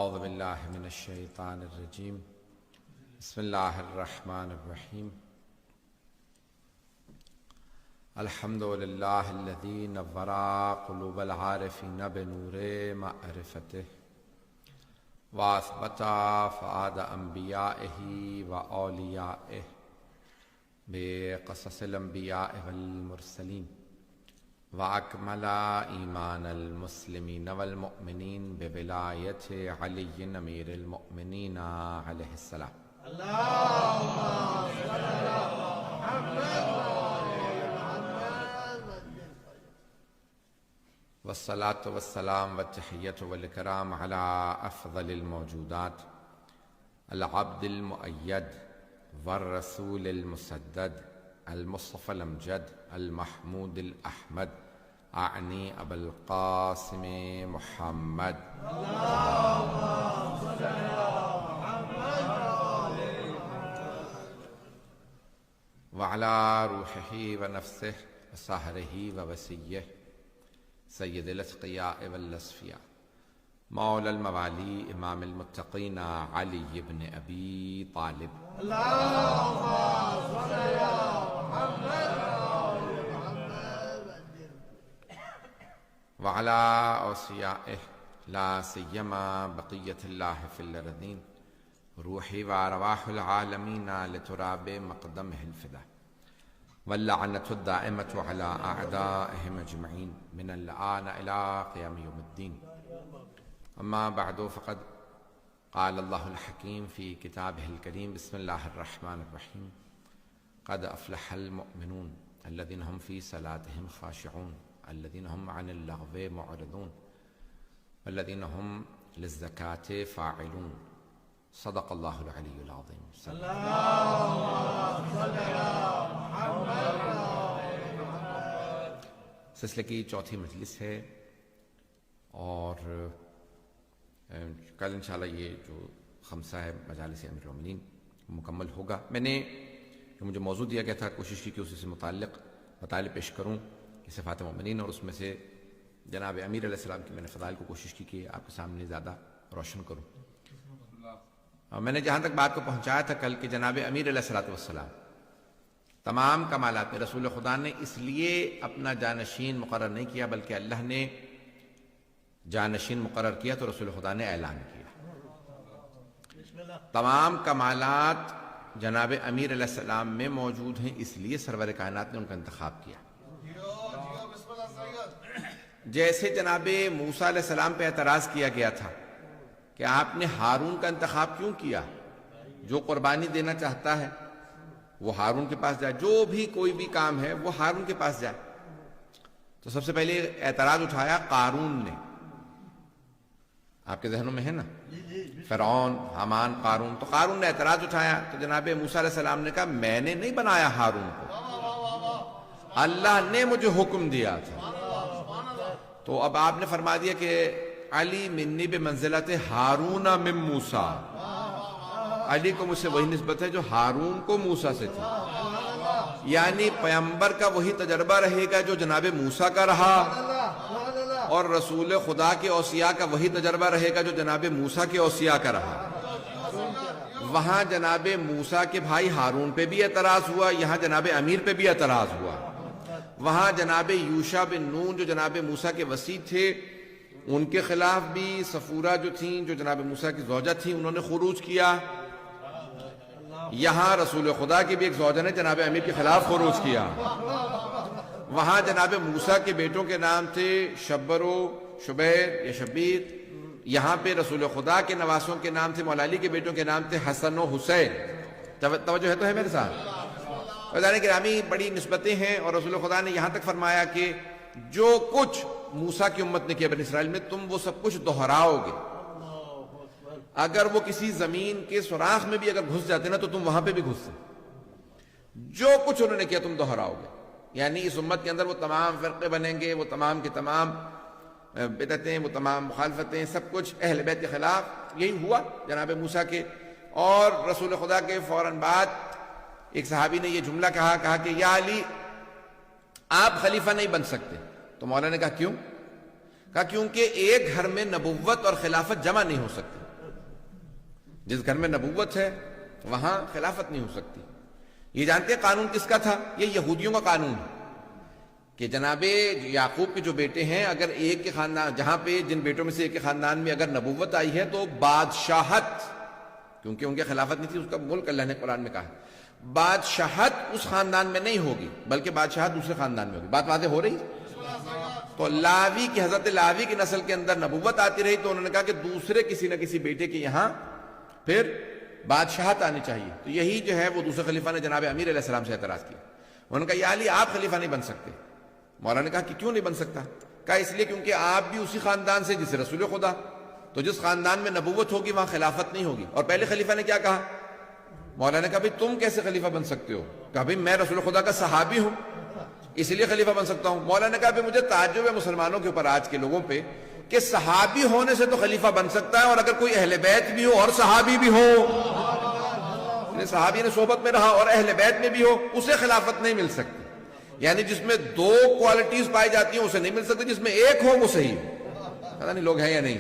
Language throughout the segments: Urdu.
اعوذ باللہ من الشیطان الرجیم بسم اللہ الرحمن الرحیم الحمد للہ الذی نور قلوب العارفین بنور معرفتہ واثبت فؤاد انبیائہ واولیائہ بقصص الانبیاء والمرسلین وأكمل إيمان المسلمين والمؤمنين بولاية علي أمير المؤمنين عليه السلام. اللهم صل على محمد والصلاة والسلام والتحية والإكرام على أفضل الموجودات العبد المؤيد والرسول المسدد المصطفى الأمجد المحمود الأحمد أعني أبا القاسم محمد. اللهم صل على محمد وعلى روحه ونفسه وسهره ووسيه سيد الأتقياء والأصفياء مولى الموالي إمام المتقين علي بن أبي طالب. اللهم صل على وعلى أوصيائه لا سيما بقية الله في الأرضين روحي وأرواح العالمين لتراب مقدمه الفدا واللعنة الدائمة على أعدائهم أجمعين من الآن إلى قيام يوم الدين. أما بعد فقد قال الله الحكيم في كتابه الكريم بسم الله الرحمن الرحيم قد أفلح المؤمنون الذين هم في صلاتهم خاشعون الذين هم عن اللغو معرضون والذين هم للزكاة فاعلون. صدق الله العلي العظيم. اللهم صل على محمد. سلسلے کی چوتھی مجلس ہے اور کل انشاءاللہ یہ جو خمسہ ہے مجالس امیر المؤمنین مکمل ہوگا. میں نے جو مجھے موضوع دیا گیا تھا کوشش کی کہ اسی سے متعلق مطالب پیش کروں کہ صفات مومنین، اور اس میں سے جناب امیر علیہ السلام کی میں نے فضائل کو کوشش کی کہ آپ کے سامنے زیادہ روشن کروں. اور میں نے جہاں تک بات کو پہنچایا تھا کل کہ جناب امیر علیہ السلام تمام کمالات میں رسول خدا نے اس لیے اپنا جانشین مقرر نہیں کیا بلکہ اللہ نے جانشین مقرر کیا تو رسول خدا نے اعلان کیا. تمام کمالات جناب امیر علیہ السلام میں موجود ہیں، اس لیے سرور کائنات نے ان کا انتخاب کیا. جیسے جناب موسیٰ علیہ السلام پہ اعتراض کیا گیا تھا کہ آپ نے ہارون کا انتخاب کیوں کیا، جو قربانی دینا چاہتا ہے وہ ہارون کے پاس جائے، جو بھی کوئی بھی کام ہے وہ ہارون کے پاس جائے. تو سب سے پہلے اعتراض اٹھایا قارون نے. آپ کے ذہنوں میں ہے نا فرعون، حامان، قارون. تو قارون نے اعتراض اٹھایا تو جناب موسیٰ علیہ السلام نے کہا میں نے نہیں بنایا ہارون کو، اللہ نے مجھے حکم دیا تھا. تو اب آپ نے فرما دیا کہ علی منی بمنزلت ہارون من موسیٰ، علی کو مجھ سے وہی نسبت ہے جو ہارون کو موسیٰ سے تھی. یعنی پیغمبر کا وہی تجربہ رہے گا جو جناب موسیٰ کا رہا، اور رسول خدا کے اوصیاء کا وہی تجربہ رہے گا جو جناب موسیٰ کے اوصیاء کا رہا. وہاں جناب موسیٰ کے بھائی ہارون پہ بھی اعتراض ہوا، یہاں جناب امیر پہ بھی اعتراض ہوا. وہاں جناب یوشع بن نون جو جناب موسیٰ کے وصی تھے ان کے خلاف بھی صفورہ جو تھیں جو جناب موسیٰ کی زوجہ تھیں انہوں نے خروج کیا. یہاں رسول خدا کی بھی ایک زوجہ نے جناب امیر کے خلاف خروج کیا. وہاں جناب موسیٰ کے بیٹوں کے نام تھے شبر و شبیر یا شبیر، یہاں پہ رسول خدا کے نواسوں کے نام تھے، مولا علی کے بیٹوں کے نام تھے حسن و حسین. توجہ ہے تو ہے میرے ساتھ؟ وزارت گرامی بڑی نسبتیں ہیں، اور رسول خدا نے یہاں تک فرمایا کہ جو کچھ موسیٰ کی امت نے کیا بنی اسرائیل میں تم وہ سب کچھ دہراؤ گے. اگر وہ کسی زمین کے سوراخ میں بھی اگر گھس جاتے نا تو تم وہاں پہ بھی گھستے. جو کچھ انہوں نے کیا تم دہراؤ گے. یعنی اس امت کے اندر وہ تمام فرقے بنیں گے، وہ تمام کے تمام بدعتیں، وہ تمام مخالفتیں، سب کچھ اہل بیت کے خلاف. یہی ہوا جناب موسیٰ کے. اور رسول خدا کے فوراً بعد ایک صحابی نے یہ جملہ کہا کہ یا علی آپ خلیفہ نہیں بن سکتے. تو مولا نے کہا کیوں؟ کہا کیونکہ ایک گھر میں نبوت اور خلافت جمع نہیں ہو سکتی. جس گھر میں نبوت ہے وہاں خلافت نہیں ہو سکتی. یہ جانتے ہیں قانون کس کا تھا؟ یہ یہودیوں کا قانون ہے کہ جناب یعقوب کے جو بیٹے ہیں اگر ایک کے خاندان، جہاں پہ جن بیٹوں میں سے ایک کے خاندان میں اگر نبوت آئی ہے تو بادشاہت، کیونکہ ان کے خلافت نہیں تھی، اس کا ملک اللہ نے قرآن میں کہا ہے، بادشاہت اس خاندان میں نہیں ہوگی بلکہ بادشاہت دوسرے خاندان میں ہوگی. بات واضح ہو رہی؟ تو لاوی کی، حضرت لاوی کی نسل کے اندر نبوت آتی رہی تو انہوں نے کہا کہ دوسرے کسی نہ کسی بیٹے کے یہاں پھر بادشاہت آنی چاہیے. تو یہی جو ہے وہ دوسرے خلیفہ نے جناب امیر علیہ السلام سے اعتراض کیا. انہوں نے کہا یا علی آپ خلیفہ نہیں بن سکتے. مولا نے کہا کہ کیوں نہیں بن سکتا؟ کہا اس لیے کیونکہ آپ بھی اسی خاندان سے جس رسول خدا، تو جس خاندان میں نبوت ہوگی وہاں خلافت نہیں ہوگی. اور پہلے خلیفہ نے کیا کہا؟ مولا نے کہا بھئی تم کیسے خلیفہ بن سکتے ہو؟ کہا بھئی میں رسول خدا کا صحابی ہوں اس لیے خلیفہ بن سکتا ہوں. مولا نے کہا بھئی مجھے تعجب ہے مسلمانوں کے اوپر آج کے لوگوں پہ کہ صحابی ہونے سے تو خلیفہ بن سکتا ہے اور اگر کوئی اہل بیت بھی ہو اور صحابی بھی ہو، صحابی نے صحبت میں رہا اور اہل بیت میں بھی ہو، اسے خلافت نہیں مل سکتی. یعنی جس میں دو کوالٹیز پائی جاتی ہیں اسے نہیں مل سکتی، جس میں ایک ہو وہ صحیح ہو. پتہ نہیں لوگ ہیں یا نہیں.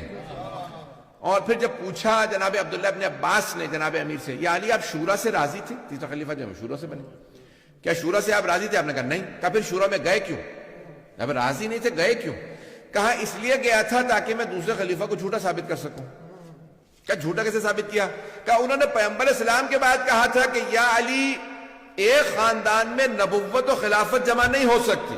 اور پھر جب پوچھا جناب عبداللہ ابن عباس نے جناب امیر سے، یا علی آپ شورا سے راضی تھے؟ تیسرا خلیفہ جو شورا سے بنے، کیا شورا سے آپ راضی تھے؟ آپ نے کہا نہیں. کہا پھر شورا میں گئے کیوں؟ اب راضی نہیں تھے گئے کیوں؟ کہا اس لیے گیا تھا تاکہ میں دوسرے خلیفہ کو جھوٹا ثابت کر سکوں. کیا جھوٹا کیسے ثابت کیا؟ کہا انہوں نے پیغمبر اسلام کے بعد کہا تھا کہ یا علی ایک خاندان میں نبوت و خلافت جمع نہیں ہو سکتی،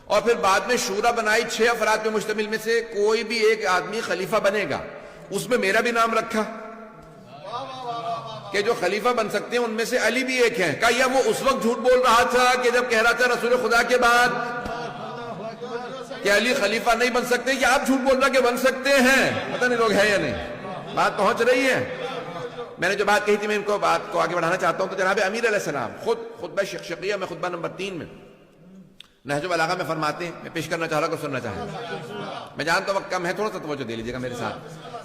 اور پھر بعد میں شورا بنائی 6 افراد پہ مشتمل، میں سے کوئی بھی ایک آدمی خلیفہ بنے گا، اس میں میرا بھی نام رکھا کہ جو خلیفہ بن سکتے ہیں ان میں سے علی بھی ایک ہے. کہا یا وہ اس وقت جھوٹ بول رہا تھا کہ جب کہہ رہا تھا رسول خدا کے بعد کہ علی خلیفہ نہیں بن سکتے، یا آپ جھوٹ بول رہا کہ بن سکتے ہیں؟ پتہ نہیں لوگ ہیں یا نہیں. بات پہنچ رہی ہے؟ میں نے جو بات کہی تھی میں ان کو بات کو آگے بڑھانا چاہتا ہوں. تو جناب امیر علیہ السلام خود خطبہ شقشقیہ میں خطبہ نمبر 3 میں نہج البلاغہ میں فرماتے ہیں، میں پیش کرنا چاہ رہا کہ سننا چاہیں، میں جانتا ہوں وقت کم ہے، تھوڑا سا توجہ دے لیجیے گا میرے ساتھ.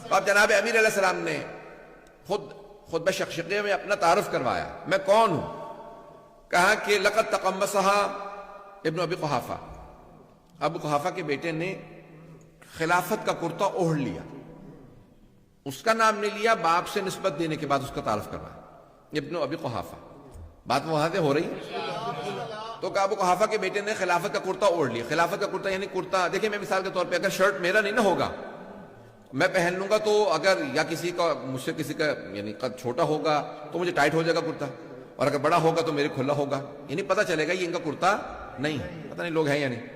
تو اب جناب امیر علیہ السلام نے خود خطبہ شقشقیہ میں اپنا تعارف کروایا، میں کون ہوں. کہا کہ لقد تقمصها ابن ابی قحافہ، ابو قحافہ کے بیٹے نے خلافت کا کرتا اوڑھ لیا. اس کا نام نہیں لیا، باپ سے نسبت دینے کے بعد اس کا تعارف کروایا، ابن ابی قحافہ. بات وہاں سے ہو رہی ہے. تو کہا ابو قحافہ کے بیٹے نے خلافت کا کرتا اوڑھ لیا. خلافت کا کرتا یعنی کرتا، دیکھیں میں مثال کے طور پہ اگر شرٹ میرا نہیں نہ ہوگا، میں پہن لوں گا تو اگر یا کسی کا مجھ سے کسی کا یعنی قد چھوٹا ہوگا تو مجھے ٹائٹ ہو جائے گا کرتا، اور اگر بڑا ہوگا تو میرے کھلا ہوگا، یعنی پتہ چلے گا یہ ان کا کرتا نہیں ہے. پتہ نہیں لوگ ہیں یا نہیں.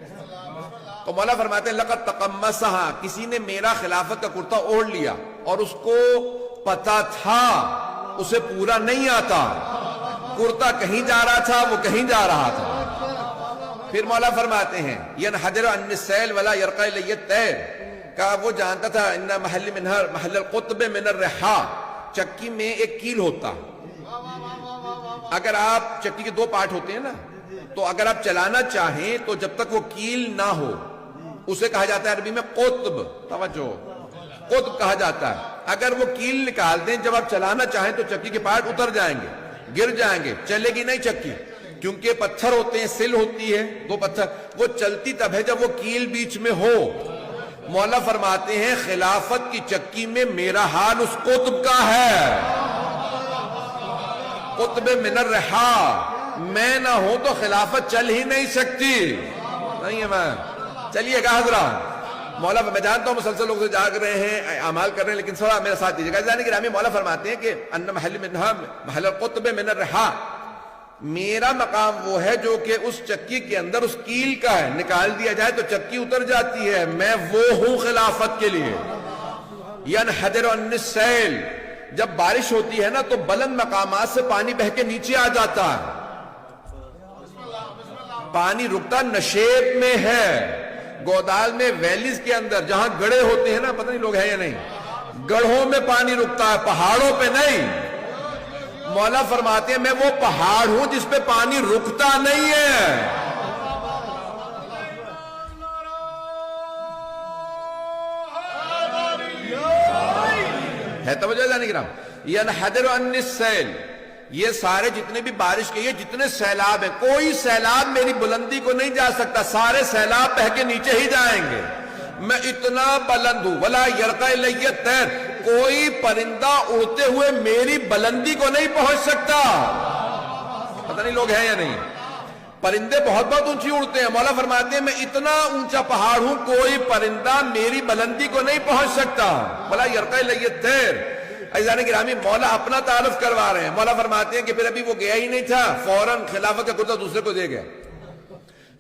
تو مولا فرماتے ہیں لقد تقمصها، کسی نے میرا خلافت کا کرتا اوڑھ لیا اور اس کو پتہ تھا اسے پورا نہیں آتا، کرتا کہیں جا رہا تھا وہ کہیں جا رہا تھا. پھر مولا فرماتے ہیں ینحدر عن السیل ولا یرقى الی الطیر، کہا وہ جانتا تھا ان محل منہر محل القطب من الرحا، چکی میں ایک کیل ہوتا، اگر آپ چکی کے 2 پارٹ ہوتے ہیں نا، تو اگر آپ چلانا چاہیں تو جب تک وہ کیل نہ ہو اسے کہا جاتا ہے عربی میں قطب. توجہ، قطب کہا جاتا ہے. اگر وہ کیل نکال دیں جب آپ چلانا چاہیں تو چکی کے پارٹ اتر جائیں گے، گر جائیں گے، چلے گی نہیں چکی، کیونکہ پتھر ہوتے ہیں، سل ہوتی ہے 2 پتھر، وہ چلتی تب ہے جب وہ کیل بیچ میں ہو. مولا فرماتے ہیں خلافت کی چکی میں میرا حال اس قطب کا ہے، قطب من الرحا. میں نہ ہوں تو خلافت چل ہی نہیں سکتی. نہیں ہے میں چلیے گا حضرات. مولا میں جانتا ہوں مسلسل لوگ سے جاگ رہے ہیں، اعمال کر رہے ہیں، لیکن تھوڑا میرا ساتھ دیجیے گا. یعنی گرامی مولا فرماتے ہیں کہ ان محل منہا محل القطب من الرحا، میرا مقام وہ ہے جو کہ اس چکی کے اندر اس کیل کا ہے، نکال دیا جائے تو چکی اتر جاتی ہے، میں وہ ہوں خلافت کے لیے. ینحدر عن السیل، جب بارش ہوتی ہے نا تو بلند مقامات سے پانی بہہ کے نیچے آ جاتا ہے، پانی رکتا نشیب میں ہے، گودال میں ویلیز کے اندر جہاں گڑھے ہوتے ہیں نا، پتہ نہیں لوگ ہیں یا نہیں، گڑھوں میں پانی رکتا ہے، پہاڑوں پہ نہیں. مولا فرماتے ہیں میں وہ پہاڑ ہوں جس پہ پانی رکتا نہیں ہے. ہے توجہ جانے گرام. ینحدر عن السیل، یہ سارے جتنے بھی بارش کے یہ جتنے سیلاب ہیں، کوئی سیلاب میری بلندی کو نہیں جا سکتا، سارے سیلاب بہ کے نیچے ہی جائیں گے، میں اتنا بلند ہوں. ولا یرقى الی الطیر، کوئی پرندہ اڑتے ہوئے میری بلندی کو نہیں پہنچ سکتا. پتہ نہیں لوگ ہیں یا نہیں. پرندے بہت بہت اونچی اڑتے ہیں. مولا فرماتے ہیں میں اتنا اونچا پہاڑ ہوں, کوئی پرندہ میری بلندی کو نہیں پہنچ سکتا. بلا یرقی الی الطیر. عزیزان گرامی, مولا اپنا تعارف کروا رہے ہیں. مولا فرماتے ہیں کہ پھر ابھی وہ گیا ہی نہیں تھا, فوراً خلافت کا کرتا دوسرے کو دے گیا.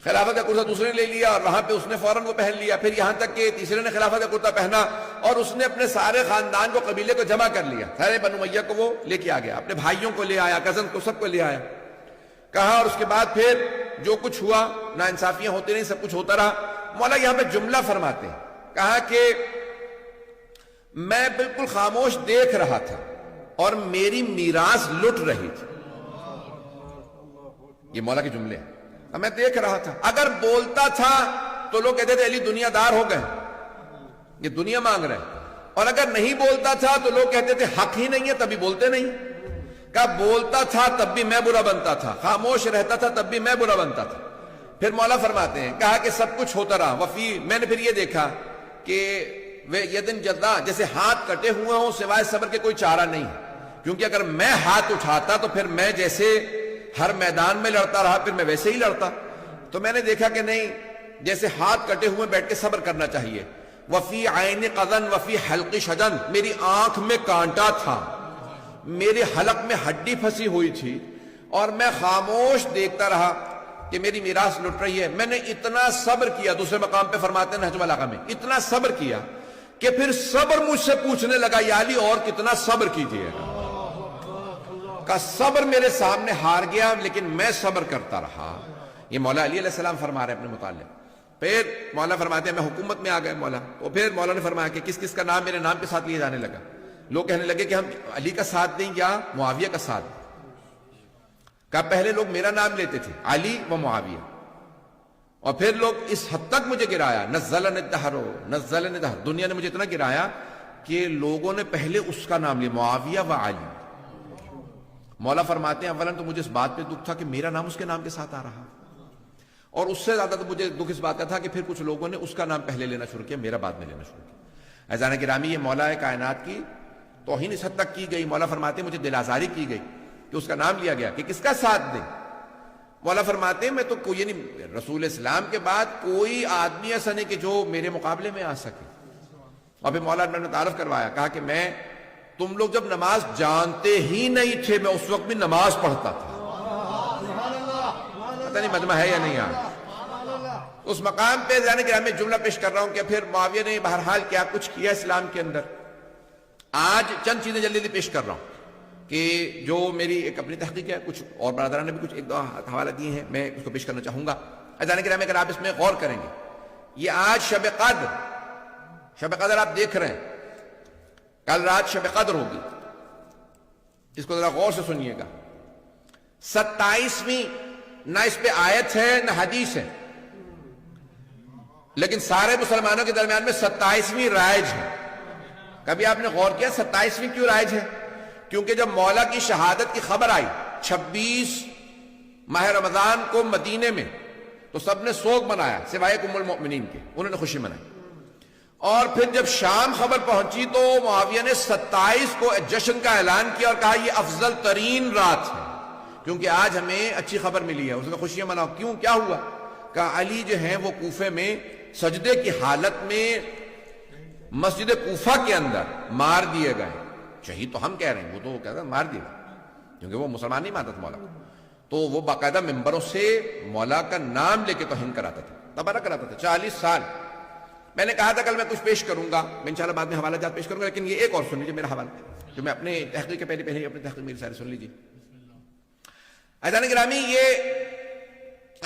خلافت کا کرتا دوسرے نے لے لیا اور وہاں پہ اس نے فوراً وہ پہن لیا. پھر یہاں تک کہ تیسرے نے خلافت کا کرتا پہنا اور اس نے اپنے سارے خاندان کو, قبیلے کو جمع کر لیا. سارے بنو امیہ کو وہ لے کے آ گیا, اپنے بھائیوں کو لے آیا, کزن کو, سب کو لے آیا. کہا اور اس کے بعد پھر جو کچھ ہوا, ناانصافیاں ہوتی نہیں, سب کچھ ہوتا رہا. مولا یہاں پہ جملہ فرماتے ہیں, کہا کہ میں بالکل خاموش دیکھ رہا تھا اور میری میراث لٹ رہی تھی. یہ مولا کے جملے ہیں. میں دیکھ رہا تھا, اگر بولتا تھا تو لوگ کہتے تھے علی دنیا دار ہو گئے, یہ دنیا مانگ رہے ہیں. اور اگر نہیں بولتا تھا تو لوگ کہتے تھے حق ہی نہیں ہے, تبھی بولتے نہیں. کہا بولتا تھا تب بھی میں برا بنتا تھا, خاموش رہتا تھا تب بھی میں برا بنتا تھا. پھر مولا فرماتے ہیں, کہا کہ سب کچھ ہوتا رہا. وفی, میں نے پھر یہ دیکھا کہ یدن جدا, جیسے ہاتھ کٹے ہوئے ہوں, سوائے صبر کے کوئی چارہ نہیں. کیونکہ اگر میں ہاتھ اٹھاتا تو پھر میں جیسے ہر میدان میں لڑتا رہا, پھر میں ویسے ہی لڑتا. تو میں نے دیکھا کہ نہیں, جیسے ہاتھ کٹے ہوئے بیٹھ کے صبر کرنا چاہیے. وفی عین قذن وفی حلق شجن, میری آنکھ میں کانٹا تھا, میرے حلق میں ہڈی پھنسی ہوئی تھی, اور میں خاموش دیکھتا رہا کہ میری میراث لٹ رہی ہے. میں نے اتنا صبر کیا, دوسرے مقام پہ فرماتے ہیں نہج البلاغہ میں, اتنا صبر کیا کہ پھر صبر مجھ سے پوچھنے لگا, یا علی اور کتنا صبر کیجیے گا. کا صبر میرے سامنے ہار گیا, لیکن میں صبر کرتا رہا. یہ مولا علی علیہ السلام فرما رہے ہیں اپنے متعلق. پھر مولا فرماتے ہیں میں حکومت میں آ گئے مولا. تو پھر مولا نے فرمایا کہ کس کس کا نام میرے نام کے ساتھ لیا جانے لگا. لوگ کہنے لگے کہ ہم علی کا ساتھ دیں یا معاویہ کا ساتھ دیں. کہا پہلے لوگ میرا نام لیتے تھے, علی و معاویہ, اور پھر لوگ اس حد تک مجھے گرایا, نزلن الدہر نزلن الدہر, دنیا نے مجھے اتنا گرایا کہ لوگوں نے پہلے اس کا نام لیا, معاویہ و علی. مولا فرماتے ہیں اولاً تو مجھے اس بات پہ دکھ تھا کہ میرا نام اس کے نام کے ساتھ آ رہا, اور اس سے زیادہ تو مجھے دکھ اس بات کا تھا کہ پھر کچھ لوگوں نے اس کا نام پہلے لینا شروع کیا, میرا بعد میں لینا شروع کیا. اذان گرامی, یہ مولا کائنات کی توہین اس حد تک کی گئی. مولا فرماتے ہیں مجھے دل آزاری کی گئی کہ اس کا نام لیا گیا کہ کس کا ساتھ دیں. مولا فرماتے ہیں میں تو کوئی نہیں, رسول اسلام کے بعد کوئی آدمی ایسا نہیں کہ جو میرے مقابلے میں آ سکے. اور پھر مولا نے تعارف کروایا, کہا کہ میں, تم لوگ جب نماز جانتے ہی نہیں تھے, میں اس وقت بھی نماز پڑھتا تھا. پتہ نہیں مجمع ہے یا نہیں یہاں. اس مقام پہ جانے کے میں جملہ پیش کر رہا ہوں کہ پھر معاویہ نے بہرحال کیا کچھ کیا اسلام کے اندر. آج چند چیزیں جلدی پیش کر رہا ہوں کہ جو میری ایک اپنی تحقیق ہے, کچھ اور برادران نے بھی کچھ ایک دو حوالہ دیے ہیں, میں اس کو پیش کرنا چاہوں گا. جانے کے اگر آپ اس میں غور کریں گے, یہ آج شب قدر, شب قدر آپ دیکھ رہے ہیں, کل رات شب قدر ہوگی. اس کو ذرا غور سے سنیے گا. 27ویں, نہ اس پہ آیت ہے نہ حدیث ہے, لیکن سارے مسلمانوں کے درمیان میں 27ویں رائج ہے. کبھی آپ نے غور کیا 27ویں کیوں رائج ہے؟ کیونکہ جب مولا کی شہادت کی خبر آئی 26 ماہ رمضان کو مدینے میں, تو سب نے سوگ منایا سوائے ام المؤمنین کے, انہوں نے خوشی منائی. اور پھر جب شام خبر پہنچی تو معاویہ نے 27 کو جشن کا اعلان کیا اور کہا یہ افضل ترین رات ہے کیونکہ آج ہمیں اچھی خبر ملی ہے. اس نے خوشیاں مناؤ. کیوں, کیا ہوا؟ کہا علی جو ہیں وہ کوفے میں سجدے کی حالت میں مسجد کوفہ کے اندر مار دیے گئے. شہید تو ہم کہہ رہے ہیں, وہ تو کہتا مار دیے گئے کیونکہ وہ مسلمان نہیں مانتا تھا مولا کو. تو وہ باقاعدہ ممبروں سے مولا کا نام لے کے توہین کراتا تھا, تبرک کراتا تھا. 40 سال. میں نے کہا تھا کل میں کچھ پیش کروں گا, میں انشاءاللہ بعد میں حوالہ جات پیش کروں گا, لیکن یہ ایک اور سن لیجیے میرا حوالہ جو میں اپنے تحقیق کے پہلے اپنے تحقیق میری ساری سن لیجیے. عزیزان گرامی, یہ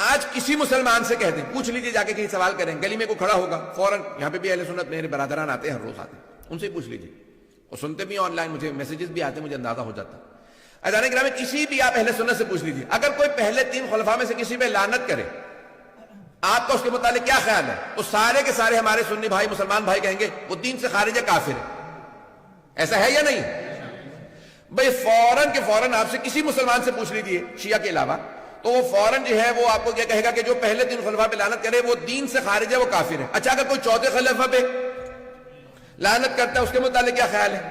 آج کسی مسلمان سے کہتے ہیں, پوچھ لیجیے جا کے کہیں سوال کریں, گلی میں کوئی کھڑا ہوگا فوراً, یہاں پہ بھی اہل سنت میرے برادران آتے ہیں, ہر روز آتے ہیں, ان سے پوچھ لیجیے. اور سنتے بھی آن لائن, مجھے میسیجز بھی آتے ہیں, مجھے اندازہ ہو جاتا ہے. عزیزان گرامی, کسی بھی آپ اہل سنت سے پوچھ لیجیے, اگر کوئی پہلے 3 خلفاء میں سے کسی پہ لعنت کرے, آپ کا اس کے متعلق کیا خیال ہے؟ وہ سارے کے سارے ہمارے سنی بھائی مسلمان بھائی کہیں گے وہ دین سے خارج ہے, کافر ہے. ایسا ہے یا نہیں بھئی؟ فوراً کے فوراً آپ سے کسی مسلمان سے پوچھ لیجیے شیعہ کے علاوہ, تو وہ فوراً جو ہے وہ آپ کو کیا کہے گا کہ جو پہلے 3 خلفاء پہ لعنت کرے وہ دین سے خارج ہے, وہ کافر ہے. اچھا اگر کوئی چوتھے خلیفہ پہ, لعنت کرتا ہے اس کے متعلق کیا خیال ہے؟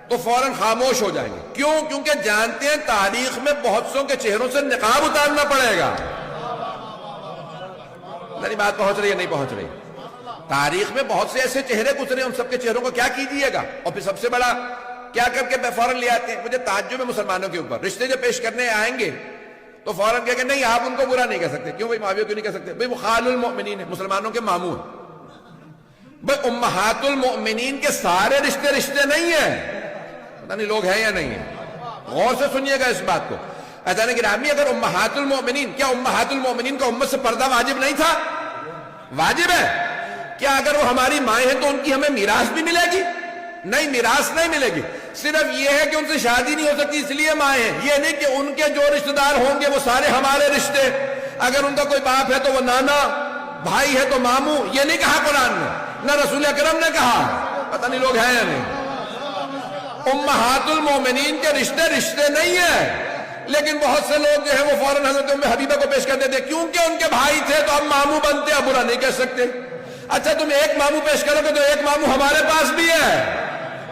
تو فوراً خاموش ہو جائیں گے. کیوں؟ کیونکہ جانتے ہیں تاریخ میں بہت سوں کے چہروں سے نقاب اتارنا پڑے گا. میری بات پہنچ رہی ہے نہیں پہنچ رہی؟ تاریخ میں بہت سے ایسے چہرے گزرے، ان سب کے چہروں کو کیا کیجئے گا؟ اور پھر سب سے بڑا کیا کر کے فوراً لے آتے ہیں. مجھے تعجب ہے مسلمانوں کے اوپر، رشتے جو پیش کرنے آئیں گے تو فوراً کہہ کہ نہیں آپ ان کو برا نہیں کہہ سکتے. کیوں بھائی؟ معاویہ کیوں نہیں کہہ سکتے؟ بھائی وہ خال المؤمنین ہے، مسلمانوں کے ماموں ہیں. بھائی امہات المؤمنین کے سارے رشتے نہیں ہیں. پتہ نہیں لوگ ہیں یا نہیں ہیں. غور سے سنیے گا اس بات کو. عزیزان گرامی، اگر امہات المؤمنین، کیا امہات المؤمنین کا امت سے پردہ واجب نہیں تھا؟ واجب ہے. کیا اگر وہ ہماری مائیں ہیں تو ان کی ہمیں میراث بھی ملے گی؟ نہیں، میراث نہیں ملے گی. صرف یہ ہے کہ ان سے شادی نہیں ہو سکتی اس لیے مائیں ہیں. یہ نہیں کہ ان کے جو رشتہ دار ہوں گے وہ سارے ہمارے رشتے. اگر ان کا کوئی باپ ہے تو وہ نانا، بھائی ہے تو ماموں. یہ نہیں کہا قرآن نے، نہ رسول اکرم نے کہا. پتہ نہیں لوگ ہیں یا نہیں. امہات المومنین کے رشتے نہیں ہیں. لیکن بہت سے لوگ جو ہیں وہ فوراً حضرت ام حبیبہ کو پیش کر دیتے کیونکہ ان کے بھائی تھے تو اب ماموں بنتے، اب برا نہیں کہہ سکتے. اچھا تم ایک ماموں پیش کرو گے تو ایک ماموں ہمارے پاس بھی ہے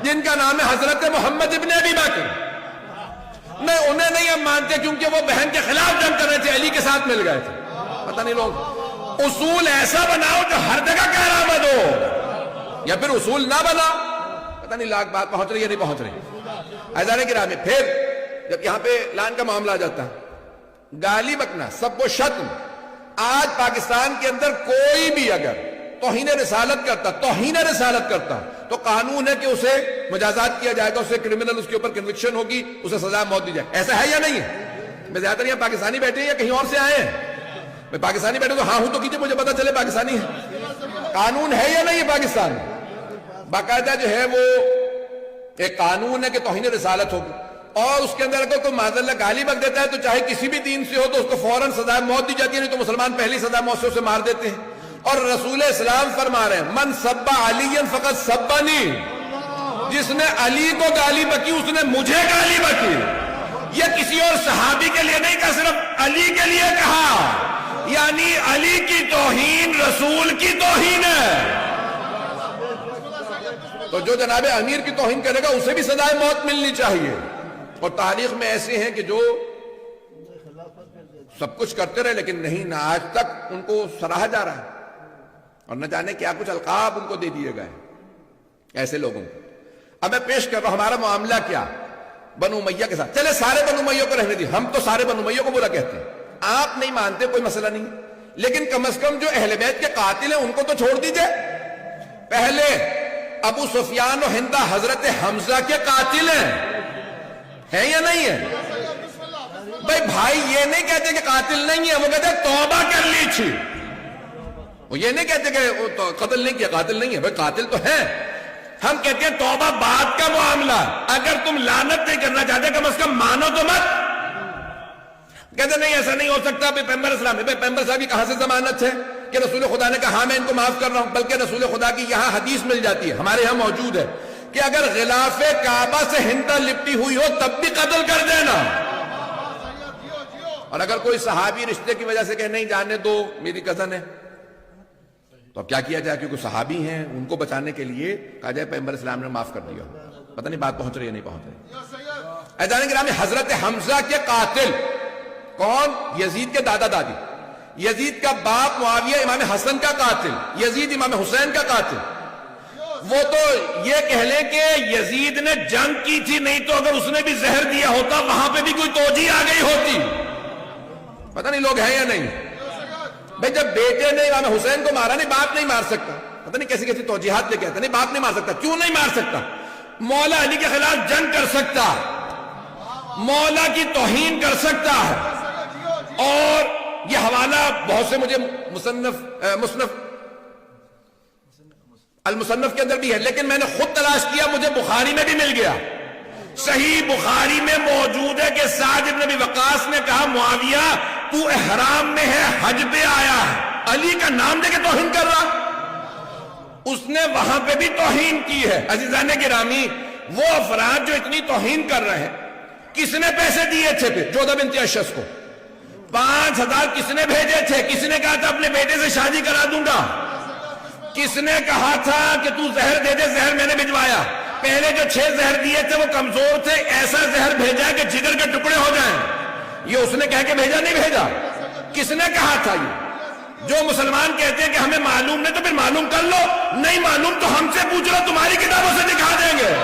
جن کا نام ہے حضرت محمد ابن ابی بکر. نہیں، انہیں نہیں ہم مانتے کیونکہ وہ بہن کے خلاف جنگ کر رہے تھے، علی کے ساتھ مل گئے تھے. پتہ نہیں لوگ. اصول ایسا بناؤ جو ہر جگہ کارآمد ہو، یا پھر اصول نہ بناؤ. پتہ نہیں لاکھ بات پہنچ رہی ہے نہیں پہنچ رہی؟ عزیزان گرامی، پھر جب یہاں پہ لعن کا معاملہ آ جاتا ہے، گالی بکنا، سب و شتم. آج پاکستان کے اندر کوئی بھی اگر توہین رسالت کرتا تو قانون ہے کہ اسے مجازات کیا جائے گا، اسے کرمنل، اس کے اوپر کنوکشن ہوگی، اسے سزا موت دی جائے. ایسا ہے یا نہیں ہے؟ میں زیادہ نہیں پاکستانی بیٹھے ہیں یا کہیں اور سے آئے ہیں؟ میں پاکستانی بیٹھے تو ہاں ہوں تو کیجئے، مجھے پتا چلے پاکستانی ہے. قانون ہے یا نہیں ہے پاکستان میں؟ باقاعدہ جو ہے وہ ایک قانون ہے کہ توہین رسالت ہوگی، اور اس کے اندر اگر کوئی معذاللہ گالی بک دیتا ہے تو چاہے کسی بھی دین سے ہو تو اس کو فوراً سزا موت دی جاتی ہے. نہیں تو مسلمان پہلی سزا موت سے اسے مار دیتے ہیں. اور رسول اسلام فرما رہے ہیں من سب علی فقط سبنی، جس نے علی کو گالی بکی اس نے مجھے گالی بکی. یہ کسی اور صحابی کے لیے نہیں کہا، صرف علی کے لیے کہا. یعنی علی کی توہین رسول کی توہین ہے. تو جو جناب امیر کی توہین کرے گا اسے بھی سزائے موت ملنی چاہیے. اور تاریخ میں ایسے ہیں کہ جو سب کچھ کرتے رہے لیکن نہیں، نہ آج تک ان کو سراہا جا رہا ہے، اور نہ جانے کیا کچھ القاب ان کو دے دیے گئے ایسے لوگوں کو. اب میں پیش کر رہا ہوں ہمارا معاملہ کیا بنو امیہ کے ساتھ. چلے سارے بنو امیہ کو رہنے دی، ہم تو سارے بنو امیہ کو برا کہتے ہیں. آپ نہیں مانتے کوئی مسئلہ نہیں، لیکن کم از کم جو اہل بیت کے قاتل ہیں ان کو تو چھوڑ دیجئے. پہلے ابو سفیان و ہندہ حضرت حمزہ کے قاتل ہیں یا نہیں ہے؟ بھائی یہ نہیں کہتے کہ قاتل نہیں ہے، وہ کہتے ہیں توبہ کر لی تھی. وہ یہ نہیں کہتے کہ قتل نہیں کیا، قاتل نہیں ہے. بھائی قاتل تو ہے. ہم کہتے ہیں توبہ بعد کا معاملہ. اگر تم لعنت نہیں کرنا چاہتے کم از کم مانو تو مت. کہتے نہیں ایسا نہیں ہو سکتا. پیغمبر اسلام بھائی پیغمبر صاحب کی کہاں سے ضمانت ہے کہ رسول خدا نے کہا ہاں میں ان کو معاف کر رہا ہوں؟ بلکہ رسول خدا کی یہاں حدیث مل جاتی ہے، ہمارے یہاں موجود ہے کہ اگر غلاف کعبہ سے ہندہ لپٹی ہوئی ہو تب بھی قتل کر دینا. اور اگر کوئی صحابی رشتے کی وجہ سے کہ نہیں جانے دو میری کزن ہے تو اب کیا کیا جائے؟ کیونکہ صحابی ہیں، ان کو بچانے کے لیے کہا جائے پیغمبر اسلام نے معاف کر دیا. پتہ نہیں بات پہنچ رہی ہے نہیں پہنچ رہی؟ عزیزان گرامی، حضرت حمزہ کے قاتل کون؟ یزید کے دادا دادی. یزید کا باپ معاویہ امام حسن کا قاتل، یزید امام حسین کا قاتل. وہ تو یہ کہہ لیں کہ یزید نے جنگ کی تھی، نہیں تو اگر اس نے بھی زہر دیا ہوتا وہاں پہ بھی کوئی توجیہ آ گئی ہوتی. پتہ نہیں لوگ ہیں یا نہیں؟ بھئی جب بیٹے نے امام حسین کو مارا، نہیں باپ نہیں مار سکتا. پتہ نہیں کیسی کیسی توجیہات لے کے آتے. نہیں باپ نہیں مار سکتا. کیوں نہیں مار سکتا؟ مولا علی کے خلاف جنگ کر سکتا، مولا کی توہین کر سکتا ہے. اور یہ حوالہ بہت سے مجھے مصنف المصنف کے اندر بھی ہے، لیکن میں نے خود تلاش کیا، مجھے بخاری میں بھی مل گیا. صحیح بخاری میں موجود ہے کہ سعد بن ابی وقاص نے کہا معاویہ تو احرام میں ہے، حج پہ آیا ہے، علی کا نام دے کے توہین کر رہا. اس نے وہاں پہ بھی توہین کی ہے. عزیزان گرامی، وہ افراد جو اتنی توہین کر رہے ہیں، کس نے پیسے دیے تھے؟ پھر جودہ بنت اشس کو 5000 کس نے بھیجے تھے؟ کس نے کہا تھا اپنے بیٹے سے شادی کرا دوں گا؟ کس نے کہا تھا کہ تو زہر دے دے؟ زہر میں نے بھجوایا. پہلے جو 6 زہر دیے تھے وہ کمزور تھے، ایسا زہر بھیجا کہ جگر کے ٹکڑے ہو جائیں. یہ اس نے کہہ کے بھیجا نہیں بھیجا. کس نے کہا تھا یہ؟ جو مسلمان کہتے ہیں کہ ہمیں معلوم نہیں، تو پھر معلوم کر لو. نہیں معلوم تو ہم سے پوچھ لو، تمہاری کتابوں سے دکھا دیں گے.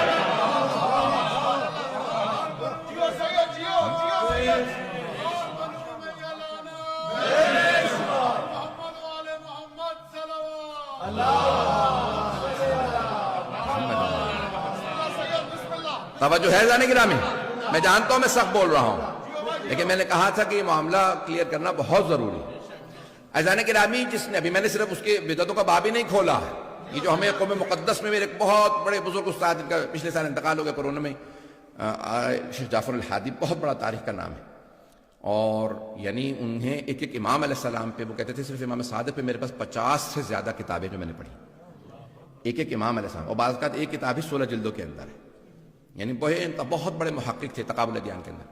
توجہ ہے جانے گرامی؟ میں جانتا ہوں میں سخت بول رہا ہوں، لیکن میں نے کہا تھا کہ یہ معاملہ کلیئر کرنا بہت ضروری ہے. اذان گرامی، جس نے ابھی میں نے صرف اس کے بدعتوں کا باب ہی نہیں کھولا ہے. یہ جو ہمیں قوم مقدس میں میرے ایک بہت بڑے بزرگ استاد، ان کا پچھلے سال انتقال ہو گیا کورونا میں، شیخ جعفر الحادی، بہت بڑا تاریخ کا نام ہے. اور یعنی انہیں ایک ایک امام علیہ السلام پہ وہ کہتے تھے صرف امام صادق پہ میرے پاس 50 سے زیادہ کتابیں جو میں نے پڑھی، ایک ایک امام علیہ السلام. اور بعض اوقات ایک کتاب ہی 16 جلدوں کے اندر ہے. یعنی بہت بڑے محقق تھے تقابل ادیان کے اندر.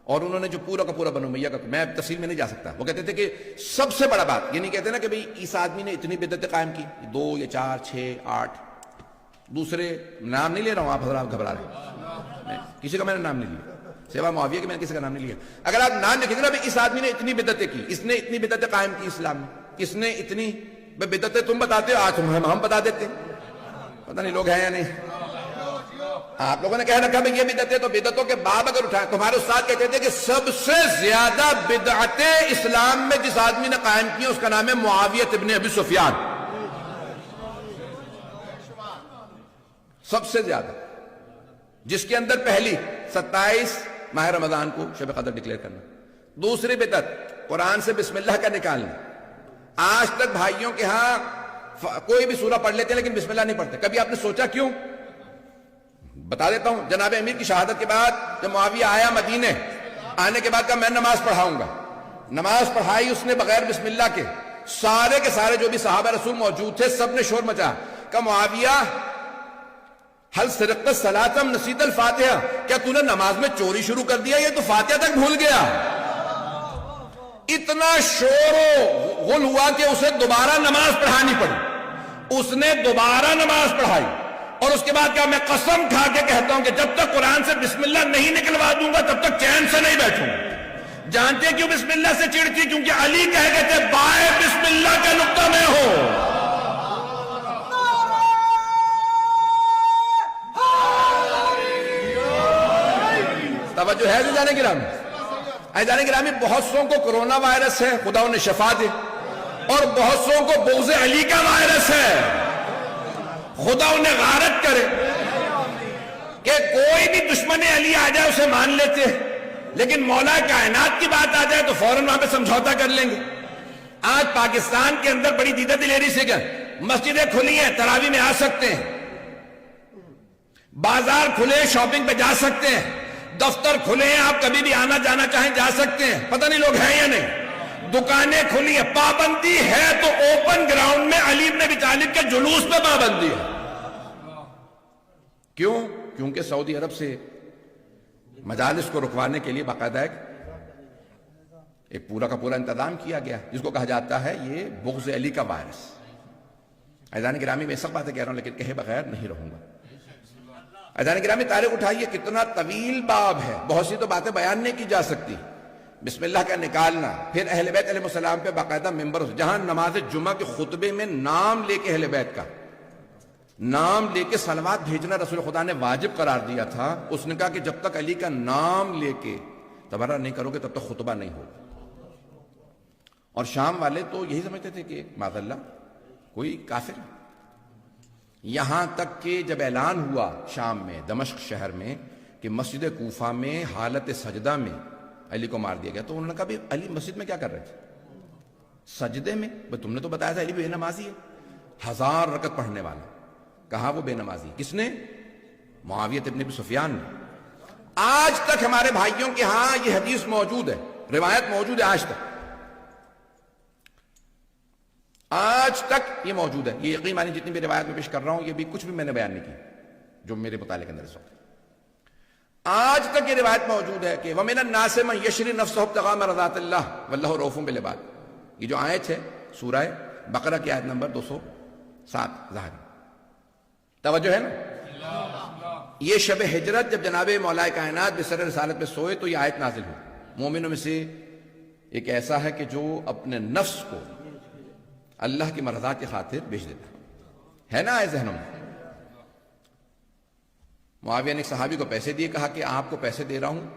اور انہوں نے جو پورا کا پورا بنو امیہ کا، میں تفصیل میں نہیں جا سکتا، وہ کہتے تھے کہ سب سے بڑا بات یہ نہیں کہتے نا کہ بھئی اس آدمی نے اتنی بدعتیں قائم کی، 2 یا 4 6 8 دوسرے نام نہیں لے رہا ہوں، آپ حضرات گھبرا رہے ہیں، کسی کا میں نے نام نہیں لیا سوا معاویہ کے، میں نے کسی کا نام نہیں لیا. اگر آپ نام لکھیں گے نا اس آدمی نے اتنی بدعتیں کی، اس نے اتنی بدعتیں قائم کی اسلام میں، اس نے اتنی بدعتیں، تم بتاتے ہو، آج ہم بتا دیتے ہیں. پتہ نہیں لوگ ہیں یا نہیں. آپ لوگوں نے کہہ رکھا بھئی یہ بدعتیں، تو بدعتوں کے باب اگر اٹھائیں، تمہارے استاد کہتے تھے کہ سب سے زیادہ بدعتیں اسلام میں جس آدمی نے قائم کی اس کا نام ہے معاویہ ابن ابی سفیان. سب سے زیادہ، جس کے اندر پہلی 27 ماہ رمضان کو شب قدر ڈکلیئر کرنا. دوسری بدعت قرآن سے بسم اللہ کا نکالنا. آج تک بھائیوں کے ہاں کوئی بھی سورہ پڑھ لیتے ہیں لیکن بسم اللہ نہیں پڑھتے. کبھی آپ نے سوچا کیوں؟ بتا دیتا ہوں. جناب امیر کی شہادت کے بعد جب معاویہ آیا مدینے، آنے کے بعد کہا میں نماز پڑھاؤں گا. نماز پڑھائی اس نے بغیر بسم اللہ کے. سارے کے سارے جو بھی صحابہ رسول موجود تھے سب نے شور مچا. کہا معاویہ حل سرقت الصلاۃ ام نسیت الفاتحہ، کیا تو نے نماز میں چوری شروع کر دیا، یہ تو فاتحہ تک بھول گیا. اتنا شور و غل ہوا کہ اسے دوبارہ نماز پڑھانی پڑی. اس نے دوبارہ نماز پڑھائی اور اس کے بعد کہا میں قسم کھا کے کہتا ہوں کہ جب تک قرآن سے بسم اللہ نہیں نکلوا دوں گا تب تک چین سے نہیں بیٹھوں. جانتے کیوں بسم اللہ سے چڑتی؟ کیونکہ علی کہہ گئے تھے بائے بسم اللہ کا نقطہ میں ہوں. توجہ ہے جانے گرامی؟ جانے گرامی، بہت سو کو کرونا وائرس ہے، خدا انہیں شفا دے، اور بہت سو کو بغض علی کا وائرس ہے، خدا انہیں غارت کرے. کہ کوئی بھی دشمن علی آ جائے اسے مان لیتے ہیں، لیکن مولا کائنات کی بات آ جائے تو فوراً وہاں پہ سمجھوتا کر لیں گے. آج پاکستان کے اندر بڑی دیدہ دلیری سے کہ مسجدیں کھلی ہیں، تراویح میں آ سکتے ہیں، بازار کھلے شاپنگ پہ جا سکتے ہیں، دفتر کھلے ہیں، آپ کبھی بھی آنا جانا چاہیں جا سکتے ہیں. پتہ نہیں لوگ ہیں یا نہیں. دکانیں کھلی ہیں. پابندی ہے تو اوپن گراؤنڈ میں علی ابن ابی طالب کے جلوس پہ پابندی ہے. کیوں؟ کیونکہ سعودی عرب سے مجالس کو رکوانے کے لیے باقاعدہ ایک پورا کا پورا انتظام کیا گیا، جس کو کہا جاتا ہے یہ بغض علی کا وائرس. اذان گرامی میں سب باتیں کہہ رہا ہوں لیکن کہے بغیر نہیں رہوں گا. اذان گرامی تاریخ اٹھائیے، کتنا طویل باب ہے، بہت سی تو باتیں بیان نہیں کی جا سکتی. بسم اللہ کا نکالنا، پھر اہل بیت علیہ السلام پہ باقاعدہ ممبر، جہاں نماز جمعہ کے خطبے میں نام لے کے اہل بیت کا نام لے کے صلوات بھیجنا رسول خدا نے واجب قرار دیا تھا. اس نے کہا کہ جب تک علی کا نام لے کے تبرہ نہیں کرو گے تب تک خطبہ نہیں ہوگا. اور شام والے تو یہی سمجھتے تھے کہ معاذ اللہ کوئی کافر. یہاں تک کہ جب اعلان ہوا شام میں دمشق شہر میں کہ مسجد کوفہ میں حالت سجدہ میں علی کو مار دیا گیا، تو انہوں نے کہا بھی علی مسجد میں کیا کر رہے تھے؟ سجدے میں. تم نے تو بتایا تھا علی بے نمازی ہے، 1000 رکعت پڑھنے والا. کہا وہ بے نمازی. کس نے؟ معاویہ ابن ابی سفیان نے. آج تک ہمارے بھائیوں کے ہاں یہ حدیث موجود ہے، روایت موجود ہے. آج تک یہ موجود ہے. یہ یقین مانی جتنی بھی روایت میں پیش کر رہا ہوں یہ بھی کچھ بھی میں نے بیان نہیں کی جو میرے مطالعے کے اندر اس وقت. آج تک یہ روایت موجود ہے کہ وَمِنَ النَّاسِ مَن يَشْرِي نَفْسَهُ ابْتِغَاءَ مَرْضَاتِ اللَّهِ وَاللَّهُ رَءُوفٌ بِالْعِبَادِ. یہ جو آیت ہے سورہ بقرہ کی آیت نمبر 200 7 ظاہری توجہ ہے نا. یہ شب ہجرت جب جناب مولا کائنات بسر رسالت پہ سوئے تو یہ آیت نازل ہوئی. مومنوں میں سے ایک ایسا ہے کہ جو اپنے نفس کو اللہ کی مرضات کی خاطر بیچ دیتا ہے نا. آئے ذہنوں میں معاویہ نے ایک صحابی کو پیسے دیے, کہا کہ آپ کو پیسے دے رہا ہوں,